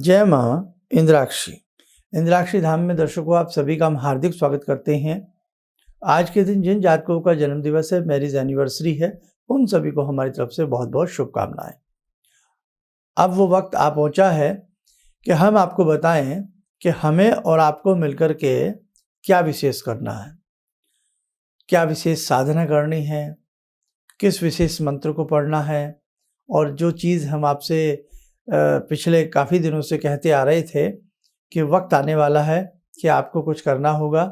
जय माँ इंद्राक्षी। इंद्राक्षी धाम में दर्शकों आप सभी का हम हार्दिक स्वागत करते हैं। आज के दिन जिन जातकों का जन्म दिवस है, मैरिज एनिवर्सरी है, उन सभी को हमारी तरफ से बहुत बहुत शुभकामनाएं। अब वो वक्त आ पहुंचा है कि हम आपको बताएं कि हमें और आपको मिलकर के क्या विशेष करना है, क्या विशेष साधना करनी है, किस विशेष मंत्र को पढ़ना है। और जो चीज़ हम आपसे पिछले काफ़ी दिनों से कहते आ रहे थे कि वक्त आने वाला है कि आपको कुछ करना होगा।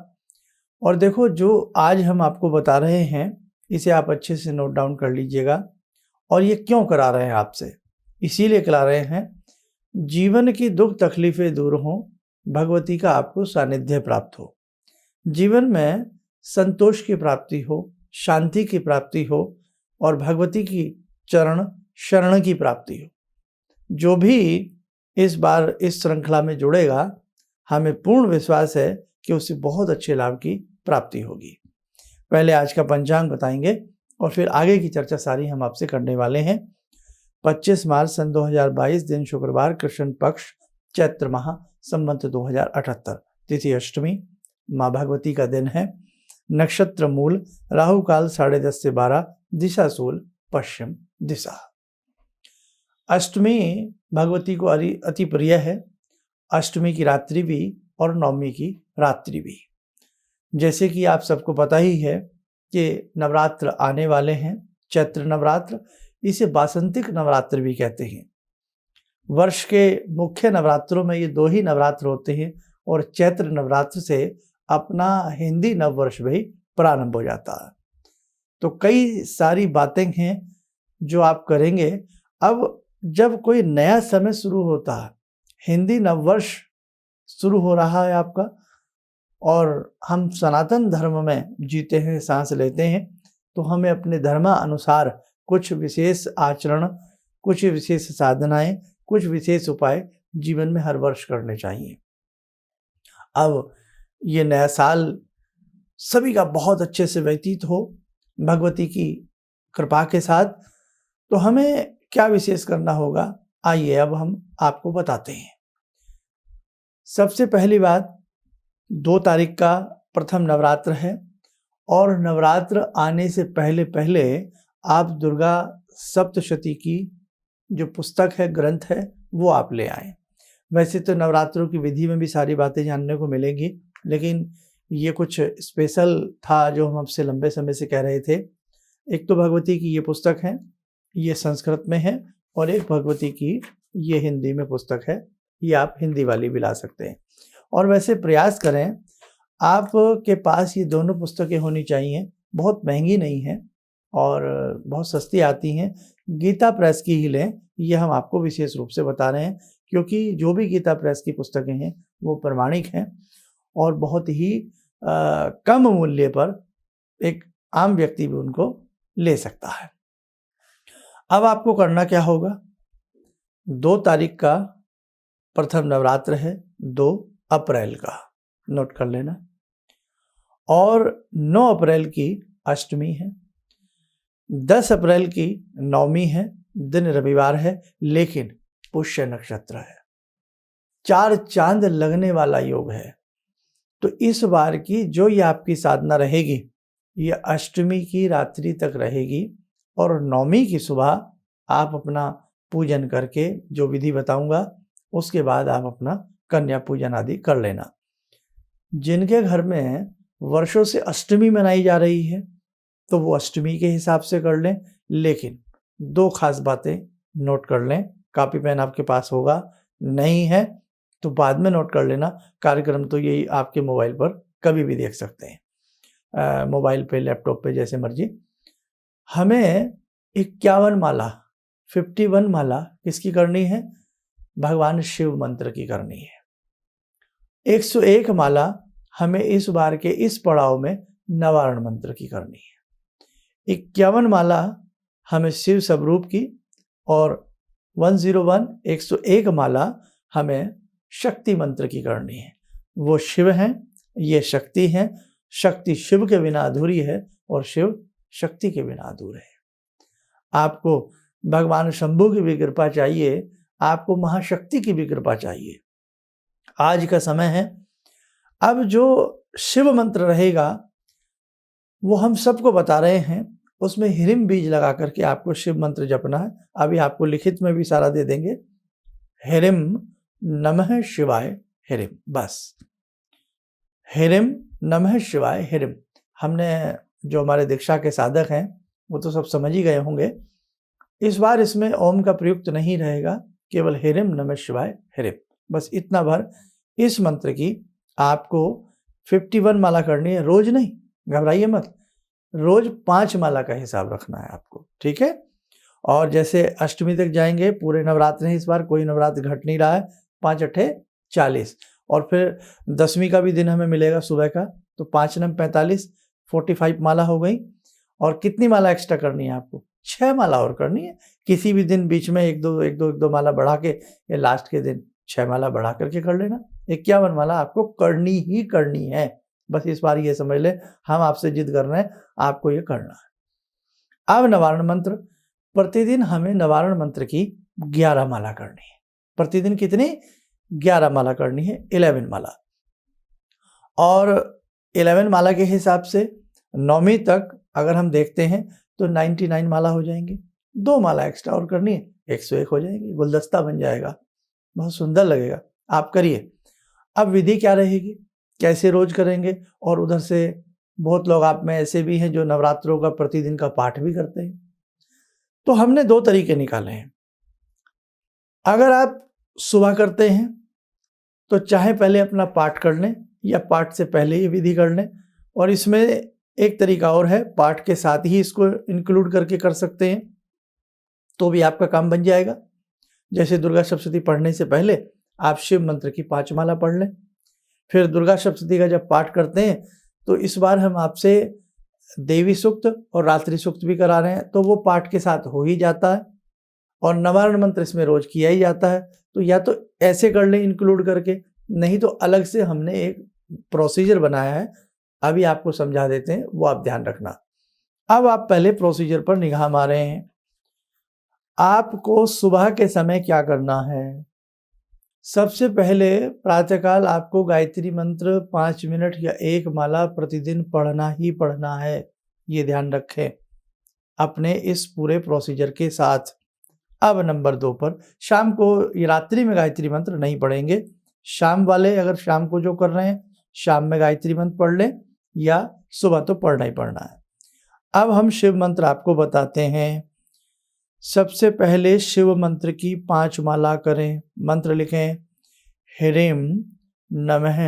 और देखो, जो आज हम आपको बता रहे हैं इसे आप अच्छे से नोट डाउन कर लीजिएगा। और ये क्यों करा रहे हैं आपसे? इसीलिए करा रहे हैं, जीवन की दुख तकलीफ़ें दूर हों, भगवती का आपको सानिध्य प्राप्त हो, जीवन में संतोष की प्राप्ति हो, शांति की प्राप्ति हो और भगवती की चरण शरण की प्राप्ति हो। जो भी इस बार इस श्रृंखला में जुड़ेगा, हमें पूर्ण विश्वास है कि उसे बहुत अच्छे लाभ की प्राप्ति होगी। पहले आज का पंचांग बताएंगे और फिर आगे की चर्चा सारी हम आपसे करने वाले हैं। 25 मार्च सन 2022 दिन शुक्रवार, कृष्ण पक्ष, चैत्र माह, संवत 2078, तिथि अष्टमी, माँ भगवती का दिन है। नक्षत्र मूल, राहु काल 10:30 से 12, दिशा सूल पश्चिम दिशा। अष्टमी भगवती को अति प्रिय है। अष्टमी की रात्रि भी और नवमी की रात्रि भी। जैसे कि आप सबको पता ही है कि नवरात्र आने वाले हैं, चैत्र नवरात्र, इसे वासंतिक नवरात्र भी कहते हैं। वर्ष के मुख्य नवरात्रों में ये 2 ही नवरात्र होते हैं और चैत्र नवरात्र से अपना हिंदी नववर्ष भी प्रारंभ हो जाता है। तो कई सारी बातें हैं जो आप करेंगे। अब जब कोई नया समय शुरू होता है, हिंदी नववर्ष शुरू हो रहा है आपका, और हम सनातन धर्म में जीते हैं, सांस लेते हैं, तो हमें अपने धर्मानुसार कुछ विशेष आचरण, कुछ विशेष साधनाएं, कुछ विशेष उपाय जीवन में हर वर्ष करने चाहिए। अब ये नया साल सभी का बहुत अच्छे से व्यतीत हो भगवती की कृपा के साथ, तो हमें क्या विशेष करना होगा, आइए अब हम आपको बताते हैं। सबसे पहली बात, 2 तारीख का प्रथम नवरात्र है और नवरात्र आने से पहले पहले आप दुर्गा सप्तशती की जो पुस्तक है, ग्रंथ है, वो आप ले आएँ। वैसे तो नवरात्रों की विधि में भी सारी बातें जानने को मिलेंगी, लेकिन ये कुछ स्पेशल था जो हम आपसे लंबे समय से कह रहे थे। एक तो भगवती की ये पुस्तक है, ये संस्कृत में है, और एक भगवती की ये हिंदी में पुस्तक है, ये आप हिंदी वाली भी ला सकते हैं। और वैसे प्रयास करें आपके पास ये दोनों पुस्तकें होनी चाहिए। बहुत महंगी नहीं है और बहुत सस्ती आती हैं। गीता प्रेस की ही लें, ये हम आपको विशेष रूप से बता रहे हैं, क्योंकि जो भी गीता प्रेस की पुस्तकें हैं वो प्रमाणिक हैं और बहुत ही कम मूल्य पर एक आम व्यक्ति भी उनको ले सकता है। अब आपको करना क्या होगा, 2 तारीख का प्रथम नवरात्र है, 2 अप्रैल का, नोट कर लेना, और 9 अप्रैल की अष्टमी है, 10 अप्रैल की नवमी है, दिन रविवार है, लेकिन पुष्य नक्षत्र है, 4 चांद लगने वाला योग है। तो इस बार की जो ये आपकी साधना रहेगी, ये अष्टमी की रात्रि तक रहेगी और नवमी की सुबह आप अपना पूजन करके, जो विधि बताऊंगा उसके बाद आप अपना कन्या पूजन आदि कर लेना। जिनके घर में वर्षों से अष्टमी मनाई जा रही है तो वो अष्टमी के हिसाब से कर लें, लेकिन 2 खास बातें नोट कर लें। कॉपी पेन आपके पास होगा, नहीं है तो बाद में नोट कर लेना। कार्यक्रम तो यही आपके मोबाइल पर कभी भी देख सकते हैं, मोबाइल पे, लैपटॉप पे, जैसे मर्जी। हमें 51 माला, 51 माला किसकी करनी है? भगवान शिव मंत्र की करनी है। 101 माला हमें इस बार के इस पड़ाव में नवारण मंत्र की करनी है। 51 माला हमें शिव स्वरूप की, और 101 माला हमें शक्ति मंत्र की करनी है। वो शिव हैं, ये शक्ति हैं। शक्ति शिव के बिना अधूरी है और शिव शक्ति के बिना अधूरे है। आपको भगवान शंभू की भी कृपा चाहिए आपको महाशक्ति की भी कृपा चाहिए। आज का समय है, अब जो शिव मंत्र रहेगा वो हम सबको बता रहे हैं, उसमें ह्रीम बीज लगा करके आपको शिव मंत्र जपना है। अभी आपको लिखित में भी सारा दे देंगे। ह्रीम नमः शिवाय ह्रीम, बस ह्रीम नमः शिवाय ह्रीम। हमने जो हमारे दीक्षा के साधक हैं वो तो सब समझ ही गए होंगे। इस बार इसमें ओम का प्रयुक्त नहीं रहेगा, केवल ह्रीम नमः शिवाय ह्रीम, बस इतना भर। इस मंत्र की आपको 51 माला करनी है, रोज नहीं, घबराइए मत, रोज 5 माला का हिसाब रखना है आपको, ठीक है। और जैसे अष्टमी तक जाएंगे, पूरे नवरात्र हैं इस बार, कोई नवरात्र घट नहीं रहा है, 5 अट्ठे 40, और फिर दसवीं का भी दिन हमें मिलेगा सुबह का, तो 5 नम 45, 45 माला हो गई। और कितनी माला एक्स्ट्रा करनी है आपको? 6 माला और करनी है। किसी भी दिन बीच में एक दो माला बढ़ा के, या लास्ट के दिन 6 माला बढ़ा करके कर लेना। 51 माला आपको करनी ही करनी है, बस इस बार ये समझ ले, हम आपसे जिद कर रहे हैं, आपको ये करना है। अब निवारण मंत्र, प्रतिदिन हमें निवारण मंत्र की 11 माला करनी है। प्रतिदिन कितनी? 11 माला करनी है, 11 माला। और 11 माला के हिसाब से 9वीं तक अगर हम देखते हैं तो 99 माला हो जाएंगे। 2 माला एक्स्ट्रा और करनी है, 101 हो जाएंगे, गुलदस्ता बन जाएगा, बहुत सुंदर लगेगा। आप करिए। अब विधि क्या रहेगी, कैसे रोज करेंगे? और उधर से बहुत लोग आप में ऐसे भी हैं जो नवरात्रों का प्रतिदिन का पाठ भी करते हैं। तो हमने 2 तरीके निकाले हैं। अगर आप सुबह करते हैं तो चाहे पहले अपना पाठ कर लें या पाठ से पहले ही विधि कर लें, और इसमें एक तरीका और है, पाठ के साथ ही इसको इंक्लूड करके कर सकते हैं, तो भी आपका काम बन जाएगा। जैसे दुर्गा सप्तशती पढ़ने से पहले आप शिव मंत्र की 5 माला पढ़ लें। फिर दुर्गा सप्तशती का जब पाठ करते हैं तो इस बार हम आपसे देवी सूक्त और रात्रि सूक्त भी करा रहे हैं, तो वो पाठ के साथ हो ही जाता है। और निवारण मंत्र इसमें रोज किया ही जाता है, तो या तो ऐसे कर लें इंक्लूड करके, नहीं तो अलग से हमने एक प्रोसीजर बनाया है, अभी आपको समझा देते हैं, वो आप ध्यान रखना। अब आप पहले प्रोसीजर पर निगाह मारे हैं। आपको सुबह के समय क्या करना है? सबसे पहले प्रातःकाल आपको गायत्री मंत्र 5 मिनट या 1 माला प्रतिदिन पढ़ना ही पढ़ना है, ये ध्यान रखें अपने इस पूरे प्रोसीजर के साथ। अब नंबर 2 पर, शाम को रात्रि में गायत्री मंत्र नहीं पढ़ेंगे। शाम वाले अगर शाम को जो कर रहे हैं, शाम में गायत्री मंत्र पढ़ लें, या सुबह तो पढ़ना ही पढ़ना है। अब हम शिव मंत्र आपको बताते हैं। सबसे पहले शिव मंत्र की 5 माला करें। मंत्र लिखें, ह्रीम नमः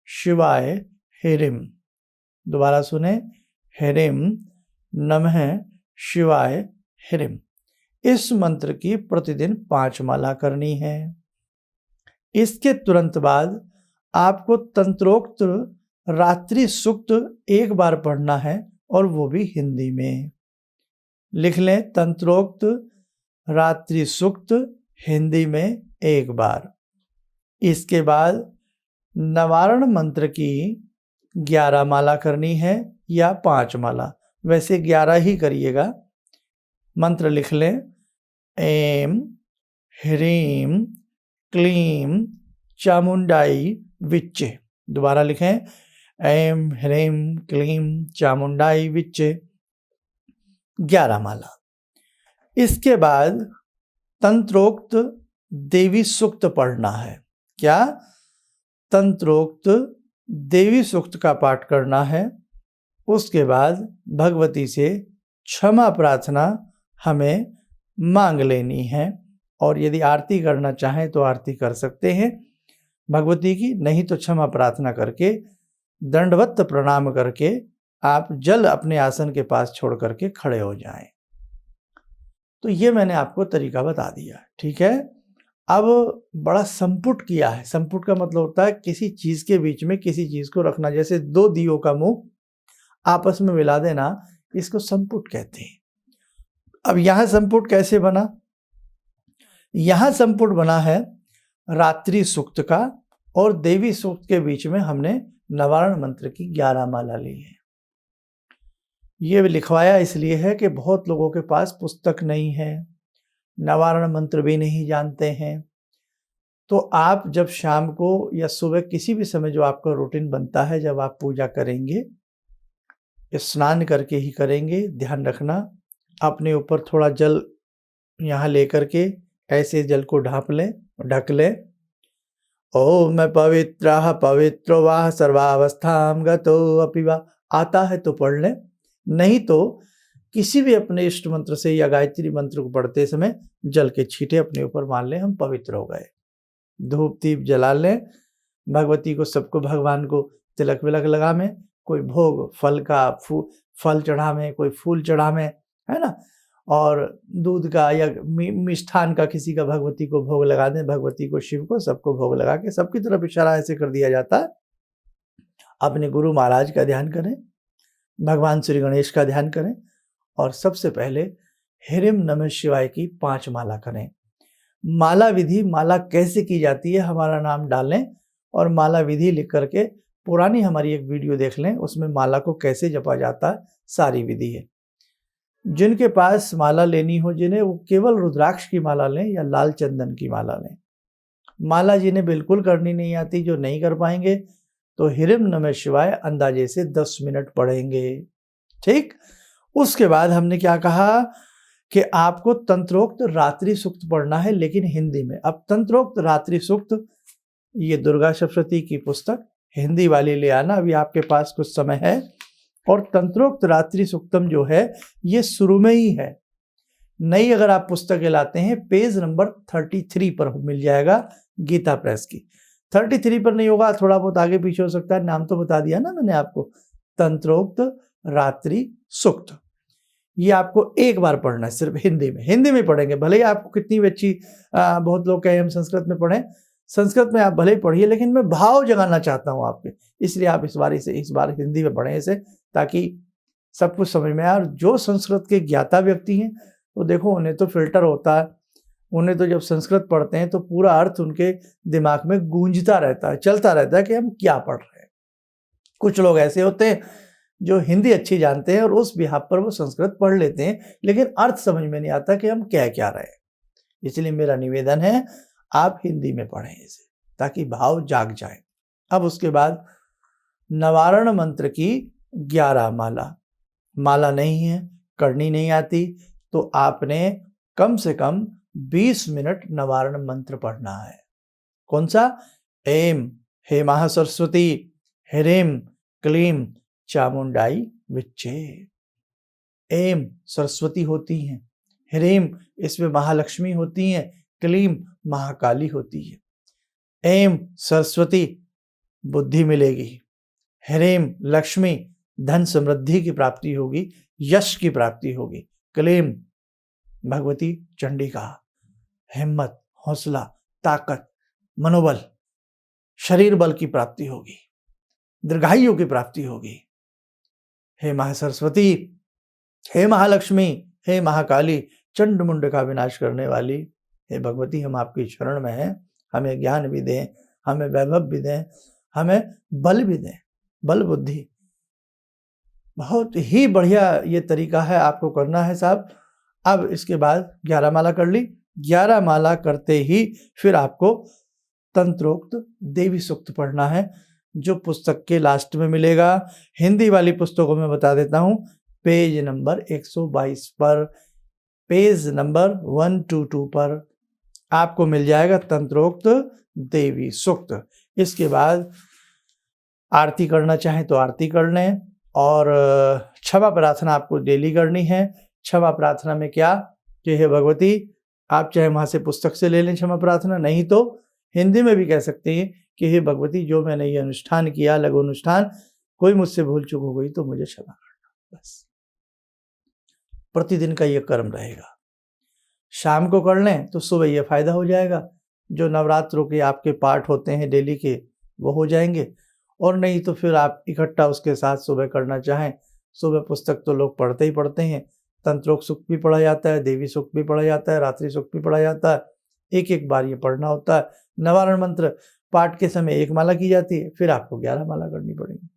शिवाय ह्रीम। दोबारा सुने, ह्रीम नमः शिवाय ह्रीम। इस मंत्र की प्रतिदिन 5 माला करनी है। इसके तुरंत बाद आपको तंत्रोक्त रात्रि सूक्त 1 बार पढ़ना है, और वो भी हिंदी में। लिख लें, तंत्रोक्त रात्रि सूक्त हिंदी में 1 बार। इसके बाद निवारण मंत्र की 11 माला करनी है, या 5 माला, वैसे 11 ही करिएगा। मंत्र लिख लें, ऐं ह्रीं क्लीं चामुंडाई विच्चे। दोबारा लिखें, ऐं ह्रीं क्लीं चामुंडाई विच्चे, 11 माला। इसके बाद तंत्रोक्त देवी सूक्त पढ़ना है। क्या? तंत्रोक्त देवी सूक्त का पाठ करना है। उसके बाद भगवती से क्षमा प्रार्थना हमें मांग लेनी है, और यदि आरती करना चाहें तो आरती कर सकते हैं भगवती की, नहीं तो क्षमा प्रार्थना करके दंडवत प्रणाम करके आप जल अपने आसन के पास छोड़ करके खड़े हो जाएं। तो ये मैंने आपको तरीका बता दिया, ठीक है। अब बड़ा संपुट किया है। संपुट का मतलब होता है किसी चीज के बीच में किसी चीज को रखना, जैसे 2 दियों का मुंह आपस में मिला देना, इसको संपुट कहते हैं। अब यहां संपुट कैसे बना? यहां संपुट बना है रात्रि सूक्त का, और देवी सूक्त के बीच में हमने निवारण मंत्र की 11 माला ली है। ये लिखवाया इसलिए है कि बहुत लोगों के पास पुस्तक नहीं है, नवारण मंत्र भी नहीं जानते हैं, तो आप जब शाम को या सुबह किसी भी समय जो आपका रूटीन बनता है, जब आप पूजा करेंगे, स्नान करके ही करेंगे। ध्यान रखना, अपने ऊपर थोड़ा जल यहाँ लेकर के ऐसे जल को ढक लें। ओम पवित्रः पवित्रो वा सर्वावस्थां गतो अपि वा, आता है तो पढ़ लें, नहीं तो किसी भी अपने इष्ट मंत्र से या गायत्री मंत्र को पढ़ते समय जल के छींटे अपने ऊपर मार लें, हम पवित्र हो गए। धूप दीप जला लें, भगवती को, सबको भगवान को तिलक विलक लगा में, कोई भोग फल का फल चढ़ा में, कोई फूल चढ़ा में, है ना, और दूध का या मिष्ठान का किसी का भगवती को भोग लगा दें, भगवती को, शिव को, सबको भोग लगा के सबकी तरफ इशारा ऐसे कर दिया जाता है। अपने गुरु महाराज का ध्यान करें, भगवान श्री गणेश का ध्यान करें, और सबसे पहले ह्रीं नमः शिवाय की 5 माला करें। माला विधि, माला कैसे की जाती है, हमारा नाम डालें और माला विधि लिख करके पुरानी हमारी एक वीडियो देख लें, उसमें माला को कैसे जपा जाता है सारी विधि है। जिनके पास माला लेनी हो जिन्हें, वो केवल रुद्राक्ष की माला लें या लाल चंदन की माला लें। माला जिन्हें बिल्कुल करनी नहीं आती, जो नहीं कर पाएंगे, तो ह्रीं नमः शिवाय अंदाजे से 10 मिनट पढ़ेंगे। ठीक, उसके बाद हमने क्या कहा कि आपको तंत्रोक्त रात्रि सूक्त पढ़ना है, लेकिन हिंदी में। अब तंत्रोक्त रात्रि सूक्त, ये दुर्गा सप्तशती की पुस्तक हिंदी वाली ले आना, अभी आपके पास कुछ समय है। और तंत्रोक्त रात्रि सूक्तम जो है ये शुरू में ही है। नई अगर आप पुस्तकें लाते हैं, पेज नंबर 33 पर मिल जाएगा, गीता प्रेस की। 33 पर नहीं होगा, थोड़ा बहुत आगे पीछे हो सकता है, नाम तो बता दिया ना मैंने आपको, तंत्रोक्त रात्रि सूक्त। ये आपको एक बार पढ़ना है, सिर्फ हिंदी में पढ़ेंगे। भले ही आपको कितनी भी अच्छी, बहुत लोग कहें हम संस्कृत में पढ़ें, संस्कृत में आप भले ही पढ़िए, लेकिन मैं भाव जगाना चाहता हूँ आपके, इसलिए आप इस बार हिंदी में पढ़ें इसे, ताकि सब कुछ समझ में आए। और जो संस्कृत के ज्ञाता व्यक्ति हैं, तो देखो उन्हें तो फिल्टर होता है, उन्हें तो जब संस्कृत पढ़ते हैं तो पूरा अर्थ उनके दिमाग में गूंजता रहता है, चलता रहता है कि हम क्या पढ़ रहे हैं। कुछ लोग ऐसे होते हैं जो हिंदी अच्छी जानते हैं और उस बिहाफ पर वो संस्कृत पढ़ लेते हैं, लेकिन अर्थ समझ में नहीं आता कि हम कह क्या रहे हैं। इसलिए मेरा निवेदन है, आप हिंदी में पढ़ें इसे, ताकि भाव जाग जाए। अब उसके बाद नवारण मंत्र की 11 माला नहीं है, करनी नहीं आती, तो आपने कम से कम 20 मिनट नवारण मंत्र पढ़ना है। कौन सा? ऐं हे महासरस्वती, ह्रीं क्लीं चामुंडाई विच्चे। ऐं सरस्वती होती हैं, ह्रीं इसमें महालक्ष्मी होती हैं, क्लीं महाकाली होती है। ऐं सरस्वती बुद्धि मिलेगी, ह्रीं लक्ष्मी धन समृद्धि की प्राप्ति होगी, यश की प्राप्ति होगी, क्लीं भगवती चंडिका हिम्मत, हौसला, ताकत, मनोबल, शरीर बल की प्राप्ति होगी, दीर्घायु की प्राप्ति होगी। हे महासरस्वती, हे महालक्ष्मी, हे महाकाली, चंड मुंड का विनाश करने वाली, हे भगवती, हम आपकी शरण में हैं, हमें ज्ञान भी दें, हमें वैभव भी दें, हमें बल भी दें, बल बुद्धि। बहुत ही बढ़िया ये तरीका है, आपको करना है साहब। अब इसके बाद 11 माला कर ली, 11 माला करते ही फिर आपको तंत्रोक्त देवी सूक्त पढ़ना है, जो पुस्तक के लास्ट में मिलेगा। हिंदी वाली पुस्तकों में बता देता हूँ, पेज नंबर 122 पर, पेज नंबर 122 पर आपको मिल जाएगा तंत्रोक्त देवी सूक्त। इसके बाद आरती करना चाहें तो आरती कर लें, और क्षमा प्रार्थना आपको डेली करनी है। क्षमा प्रार्थना में क्या कि हे भगवती, आप चाहे वहाँ से पुस्तक से ले लें क्षमा प्रार्थना, नहीं तो हिंदी में भी कह सकते हैं कि हे भगवती, जो मैंने ये अनुष्ठान किया, लघु अनुष्ठान, कोई मुझसे भूल चूक हो गई तो मुझे क्षमा करना। बस प्रतिदिन का ये कर्म रहेगा। शाम को कर लें तो सुबह ये फायदा हो जाएगा, जो नवरात्रों के आपके पाठ होते हैं डेली के, वो हो जाएंगे। और नहीं तो फिर आप इकट्ठा उसके साथ सुबह करना चाहें, सुबह पुस्तक तो लोग पढ़ते ही पढ़ते हैं, तंत्रोक्त सूक्त भी पढ़ा जाता है, देवी सूक्त भी पढ़ा जाता है, रात्रि सूक्त भी पढ़ा जाता है, एक एक बार ये पढ़ना होता है। नवारण मंत्र पाठ के समय 1 माला की जाती है, फिर आपको 11 माला करनी पड़ेगी।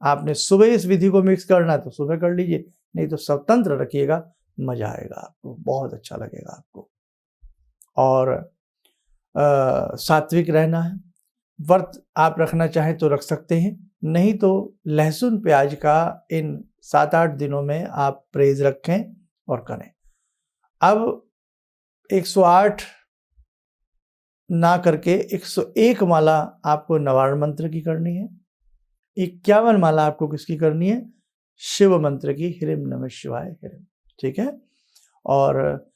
आपने सुबह इस विधि को मिक्स करना है तो सुबह कर लीजिए, नहीं तो स्वतंत्र रखिएगा, मजा आएगा आपको, बहुत अच्छा लगेगा आपको। और सात्विक रहना है। व्रत आप रखना चाहें तो रख सकते हैं, नहीं तो लहसुन प्याज का इन 7-8 दिनों में आप परहेज रखें और करें। अब 108 ना करके 101 माला आपको नवारण मंत्र की करनी है। 51 माला आपको किसकी करनी है? शिव मंत्र की, ह्रीं नमः शिवाय ह्रीं। ठीक है। और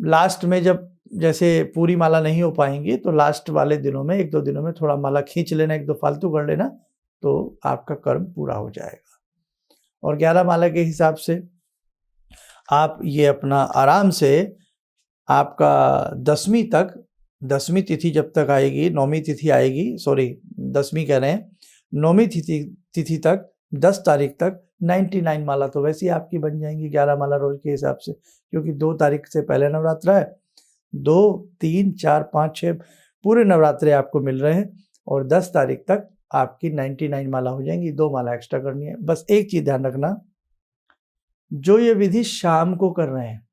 लास्ट में जब जैसे पूरी माला नहीं हो पाएंगी तो लास्ट वाले दिनों में 1-2 दिनों में थोड़ा माला खींच लेना, 1-2 फालतू कर लेना, तो आपका कर्म पूरा हो जाएगा। और 11 माला के हिसाब से आप ये अपना आराम से आपका 10वीं तिथि जब तक आएगी, 9वीं तिथि आएगी, 10वीं कह रहे हैं, 9वीं तिथि तक 10 तारीख तक 99 माला तो वैसे ही आपकी बन जाएंगी 11 माला रोज के हिसाब से, क्योंकि 2 तारीख से पहले नवरात्रा है। 2, 3, 4, 5, 6 पूरे नवरात्रे आपको मिल रहे हैं और 10 तारीख तक आपकी 99 माला हो जाएंगी। 2 माला एक्स्ट्रा करनी है। बस एक चीज ध्यान रखना, जो ये विधि शाम को कर रहे हैं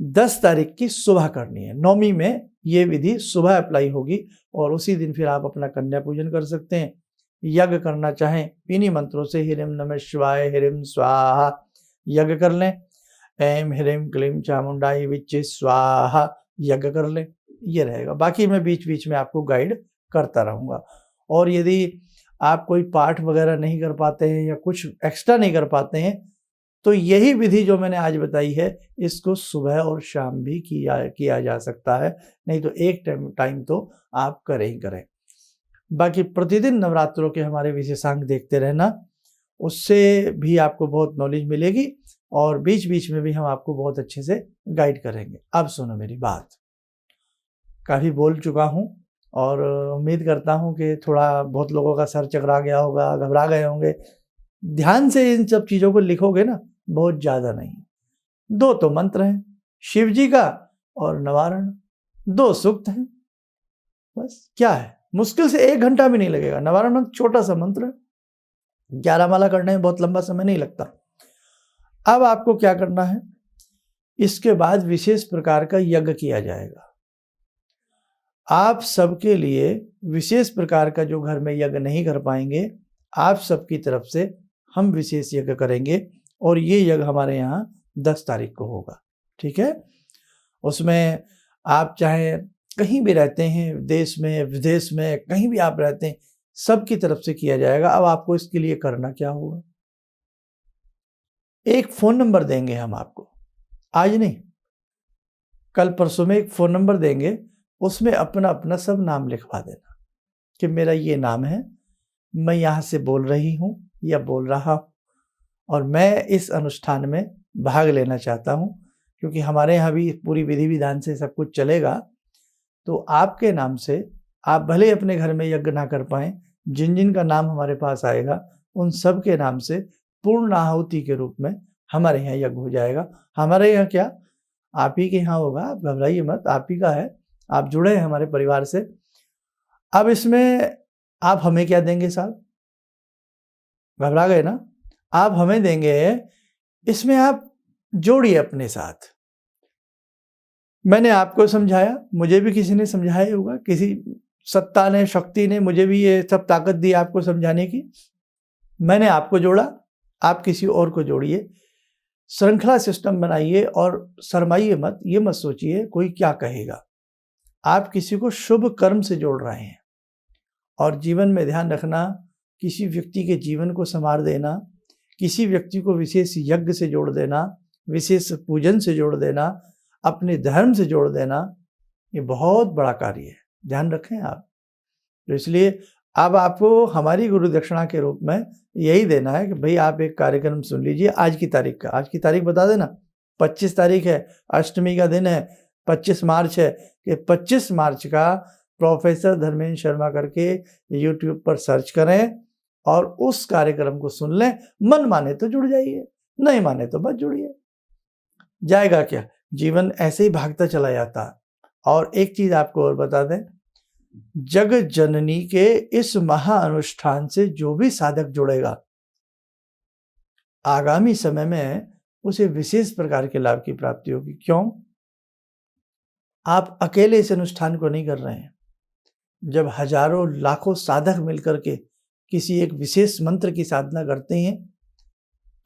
10 तारीख की सुबह करनी है। 9वीं में ये विधि सुबह अप्लाई होगी और उसी दिन फिर आप अपना कन्या पूजन कर सकते हैं। यज्ञ करना चाहें इन्हीं मंत्रों से ह्रीं नमः शिवाय ह्रीं स्वाहा यज्ञ कर लें। ऐं ह्रीं क्लीं चामुंडाई विच्चे स्वाहा यज्ञ कर लें, ये रहेगा। बाकी मैं बीच बीच में आपको गाइड करता रहूँगा। और यदि आप कोई पाठ वगैरह नहीं कर पाते हैं या कुछ एक्स्ट्रा नहीं कर पाते हैं तो यही विधि जो मैंने आज बताई है इसको सुबह और शाम भी किया जा सकता है, नहीं तो एक टाइम तो आप करें ही करें। बाकी प्रतिदिन नवरात्रों के हमारे विशेषांक देखते रहना, उससे भी आपको बहुत नॉलेज मिलेगी और बीच बीच में भी हम आपको बहुत अच्छे से गाइड करेंगे। अब सुनो मेरी बात, काफ़ी बोल चुका हूँ और उम्मीद करता हूँ कि थोड़ा बहुत लोगों का सर चकरा गया होगा, घबरा गए होंगे। ध्यान से इन सब चीज़ों को लिखोगे ना, बहुत ज़्यादा नहीं, 2 तो मंत्र हैं शिव जी का और नवारण, 2 सूक्त हैं, बस क्या है, मुश्किल से 1 घंटा भी नहीं लगेगा। नवारण मंत्र छोटा सा मंत्र है, 11 माला करने में बहुत लंबा समय नहीं लगता। अब आपको क्या करना है, इसके बाद विशेष प्रकार का यज्ञ किया जाएगा। आप सबके लिए विशेष प्रकार का जो घर में यज्ञ नहीं कर पाएंगे, आप सबकी तरफ से हम विशेष यज्ञ करेंगे और ये यज्ञ हमारे यहाँ 10 तारीख को होगा। ठीक है। उसमें आप चाहे कहीं भी रहते हैं, देश में विदेश में कहीं भी आप रहते हैं, सबकी तरफ से किया जाएगा। अब आपको इसके लिए करना क्या होगा, एक फ़ोन नंबर देंगे हम आपको, आज नहीं कल परसों में एक फ़ोन नंबर देंगे, उसमें अपना अपना सब नाम लिखवा देना कि मेरा ये नाम है, मैं यहाँ से बोल रही हूँ या बोल रहा हूँ और मैं इस अनुष्ठान में भाग लेना चाहता हूँ। क्योंकि हमारे यहाँ भी पूरी विधि विधान से सब कुछ चलेगा, तो आपके नाम से आप भले अपने घर में यज्ञ ना कर पाएँ, जिन जिन का नाम हमारे पास आएगा उन सब के नाम से पूर्ण आहुति के रूप में हमारे यहाँ यज्ञ हो जाएगा। हमारे यहाँ क्या, आप ही के यहाँ होगा, आप घबराइए मत, आप ही का है, आप जुड़े हैं हमारे परिवार से। अब इसमें आप हमें क्या देंगे साहब, घबरा गए ना, आप हमें देंगे, इसमें आप जोड़िए अपने साथ। मैंने आपको समझाया, मुझे भी किसी ने समझाया होगा, किसी सत्ता ने, शक्ति ने मुझे भी ये सब ताकत दी आपको समझाने की। मैंने आपको जोड़ा, आप किसी और को जोड़िए, श्रृंखला सिस्टम बनाइए और शर्माइए मत, ये मत सोचिए कोई क्या कहेगा। आप किसी को शुभ कर्म से जोड़ रहे हैं और जीवन में ध्यान रखना, किसी व्यक्ति के जीवन को संवार देना, किसी व्यक्ति को विशेष यज्ञ से जोड़ देना, विशेष पूजन से जोड़ देना, अपने धर्म से जोड़ देना, ये बहुत बड़ा कार्य है, ध्यान रखें आप। तो इसलिए अब आपको हमारी गुरु दक्षिणा के रूप में यही देना है कि भाई आप एक कार्यक्रम सुन लीजिए आज की तारीख का। आज की तारीख बता देना, 25 तारीख है, अष्टमी का दिन है, 25 मार्च है, कि 25 मार्च का प्रोफेसर धर्मेंद्र शर्मा करके यूट्यूब पर सर्च करें और उस कार्यक्रम को सुन लें। मन माने तो जुड़ जाइए, नहीं माने तो बस जुड़िए, जाएगा क्या, जीवन ऐसे ही भागता चला जाता। और एक चीज आपको और बता दें, जग जननी के इस महा अनुष्ठान से जो भी साधक जुड़ेगा, आगामी समय में उसे विशेष प्रकार के लाभ की प्राप्ति होगी। क्यों? आप अकेले इस अनुष्ठान को नहीं कर रहे हैं। जब हजारों लाखों साधक मिलकर के किसी एक विशेष मंत्र की साधना करते हैं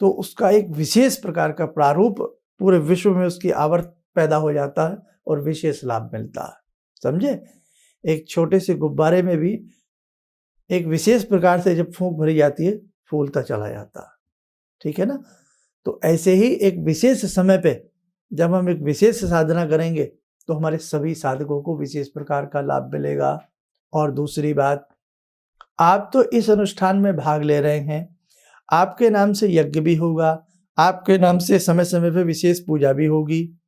तो उसका एक विशेष प्रकार का प्रारूप पूरे विश्व में उसकी आवर्त पैदा हो जाता है और विशेष लाभ मिलता है। समझे? एक छोटे से गुब्बारे में भी एक विशेष प्रकार से जब फूंक भरी जाती है फूलता चला जाता है। ठीक है ना? तो ऐसे ही एक विशेष समय पे जब हम एक विशेष साधना करेंगे तो हमारे सभी साधकों को विशेष प्रकार का लाभ मिलेगा। और दूसरी बात, आप तो इस अनुष्ठान में भाग ले रहे हैं, आपके नाम से यज्ञ भी होगा, आपके नाम से समय समय पे विशेष पूजा भी होगी।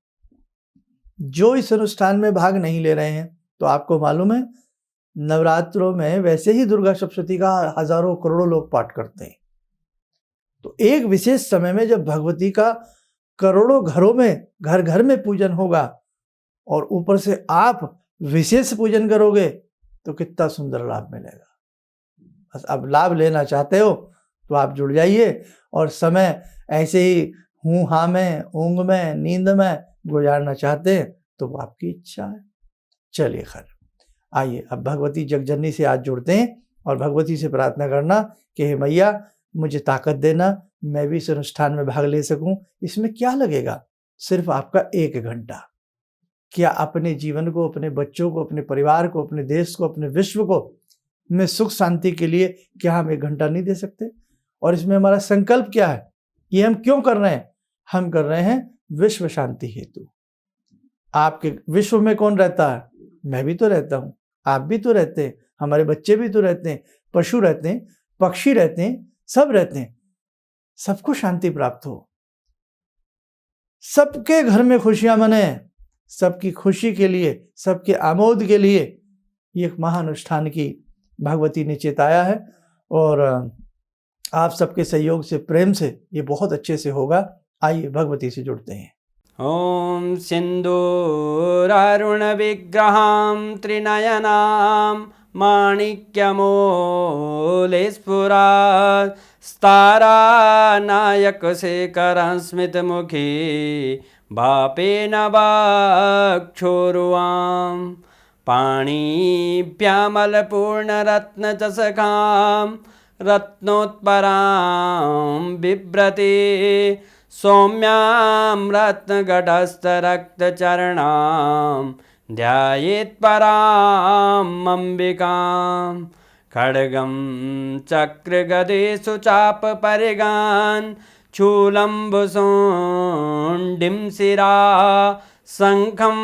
जो इस अनुष्ठान में भाग नहीं ले रहे हैं तो आपको मालूम है नवरात्रों में वैसे ही दुर्गा सप्तशती का हजारों करोड़ों लोग पाठ करते हैं। तो एक विशेष समय में जब भगवती का करोड़ों घरों में घर घर में पूजन होगा और ऊपर से आप विशेष पूजन करोगे तो कितना सुंदर लाभ मिलेगा। बस अब लाभ लेना चाहते हो तो आप जुड़ जाइए और समय ऐसे ही हूँ हाँ में ऊँग में नींद में गुजारना चाहते हैं तो वो आपकी इच्छा है। चलिए खैर, आइए अब भगवती जगजननी से आज जुड़ते हैं और भगवती से प्रार्थना करना कि हे मैया मुझे ताकत देना, मैं भी इस अनुष्ठान में भाग ले सकूं। इसमें क्या लगेगा? सिर्फ आपका 1 घंटा। क्या अपने जीवन को, अपने बच्चों को, अपने परिवार को, अपने देश को, अपने विश्व को में सुख शांति के लिए क्या हम 1 घंटा नहीं दे सकते? और इसमें हमारा संकल्प क्या है? ये हम क्यों कर रहे हैं? हम कर रहे हैं विश्व शांति हेतु। आपके विश्व में कौन रहता है? मैं भी तो रहता हूँ, आप भी तो रहते हैं, हमारे बच्चे भी तो रहते हैं, पशु रहते हैं, पक्षी रहते हैं, सब रहते हैं। सबको शांति प्राप्त हो, सबके घर में खुशियां मने, सबकी खुशी के लिए, सबके आमोद के लिए ये एक महानुष्ठान की भगवती ने चेताया है। और आप सबके सहयोग से, प्रेम से ये बहुत अच्छे से होगा। आइए भगवती से जुड़ते हैं। ॐ सिन्दूरारुण विग्रहां त्रिनयनां माणिक्यमूले स्फुरात् स्तारानायकशेखरं स्मितमुखी भापेन वक्षोरुवां पाणिभ्यामलपूर्णरत्नचषकां रत्नोत्परां बिभ्रति सौम्यां रत्नघटस्थरक्तचरणां ध्यायेत्परां अम्बिकां खड्गं चक्रगदेषु चापपरिगान् शूलम्बुशुण्डिं शिरा शङ्खं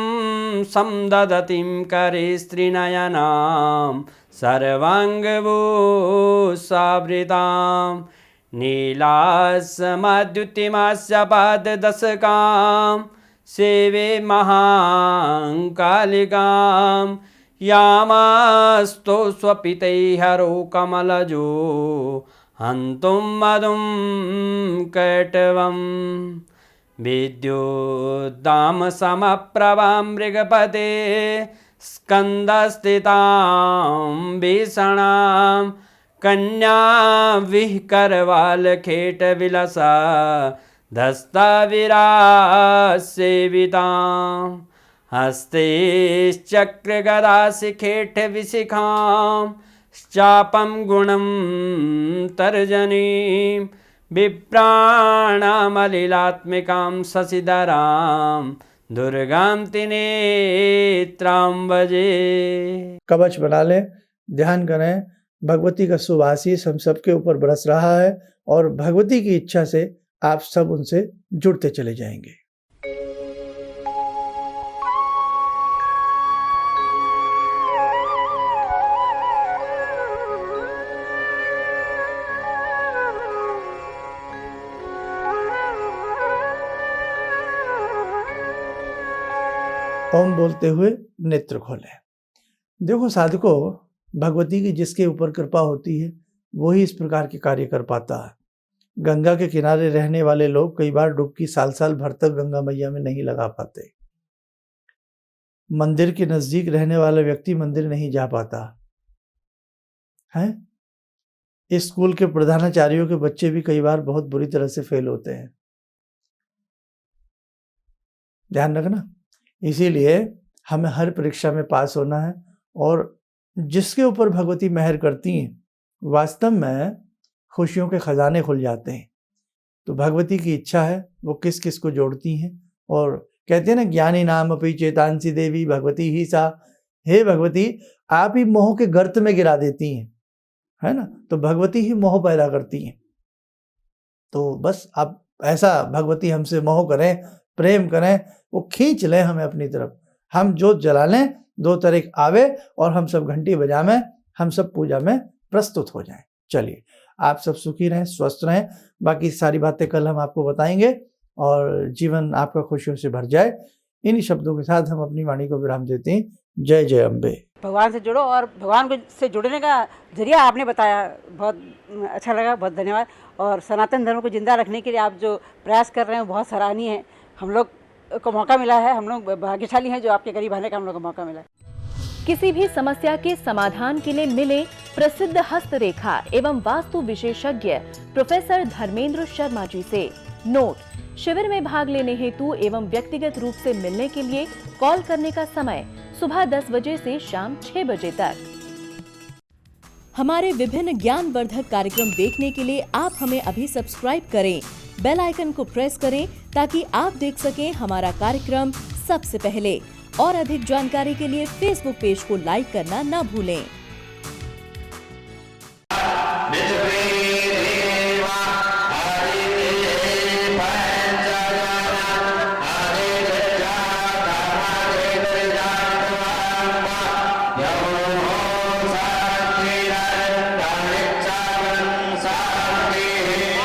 संदधतीं करे स्त्रीनयनां सर्वाङ्गभूषावृतां नीलासमद्युतिमास्य पाददशकां सेवे महाकालिकां यामास्तो स्वपितैहरो कमलजो हन्तुं मधुं कैटवं विद्युद्दामसमप्रभां मृगपते स्कन्दस्थितां भीषणां कन्या विहकरवालखेटविलसा धस्ताविरासेवितां हस्तैश्चक्रगदाशिखेटविशिखां चापं गुणं तर्जनीं विप्राणामलिलात्मिकां शशिधरां दुर्गां त्रिनेत्रां भजे। कवच बना लें, ध्यान करें, भगवती का शुभ आशीष हम सबके ऊपर बरस रहा है और भगवती की इच्छा से आप सब उनसे जुड़ते चले जाएंगे। ओम बोलते हुए नेत्र खोलें। देखो साधकों, भगवती की जिसके ऊपर कृपा होती है वही इस प्रकार के कार्य कर पाता है। गंगा के किनारे रहने वाले लोग कई बार डुबकी साल साल भर तक गंगा मैया में नहीं लगा पाते। मंदिर के नजदीक रहने वाला व्यक्ति मंदिर नहीं जा पाता है। स्कूल के प्रधानाचार्यों के बच्चे भी कई बार बहुत बुरी तरह से फेल होते हैं। ध्यान रखना। इसीलिए हमें हर परीक्षा में पास होना है और जिसके ऊपर भगवती मेहर करती हैं वास्तव में खुशियों के खजाने खुल जाते हैं। तो भगवती की इच्छा है वो किस किस को जोड़ती हैं और कहते हैं ना, ज्ञानी नाम अपि चेतांसी देवी भगवती ही सा। हे भगवती, आप ही मोह के गर्त में गिरा देती हैं, है ना। तो भगवती ही मोह पैदा करती हैं। तो बस आप ऐसा भगवती हमसे मोह करें, प्रेम करें, वो खींच लें हमें अपनी तरफ। हम जोत जला लें, 2 तारीख आवे और हम सब घंटी बजावें, हम सब पूजा में प्रस्तुत हो जाएं। चलिए, आप सब सुखी रहें, स्वस्थ रहें। बाकी सारी बातें कल हम आपको बताएंगे और जीवन आपका खुशियों से भर जाए। इन्हीं शब्दों के साथ हम अपनी वाणी को विराम देते हैं। जय जय अम्बे। भगवान से जुड़ो और भगवान को से जुड़ने का जरिया आपने बताया, बहुत अच्छा लगा, बहुत धन्यवाद। और सनातन धर्म को जिंदा रखने के लिए आप जो प्रयास कर रहे हैं बहुत सराहनीय है। हम लोग को मौका मिला है, हम लोग भाग्यशाली हैं जो आपके करीब आने का हम लोग को मौका मिला है। किसी भी समस्या के समाधान के लिए मिले प्रसिद्ध हस्तरेखा एवं वास्तु विशेषज्ञ प्रोफेसर धर्मेंद्र शर्मा जी से। नोट: शिविर में भाग लेने हेतु एवं व्यक्तिगत रूप से मिलने के लिए कॉल करने का समय सुबह 10 बजे से शाम 6 बजे तक। हमारे विभिन्न ज्ञानवर्धक कार्यक्रम देखने के लिए आप हमें अभी सब्सक्राइब करें, बेल आइकन को प्रेस करें ताकि आप देख सकें हमारा कार्यक्रम सबसे पहले। और अधिक जानकारी के लिए फेसबुक पेज को लाइक करना न भूलें।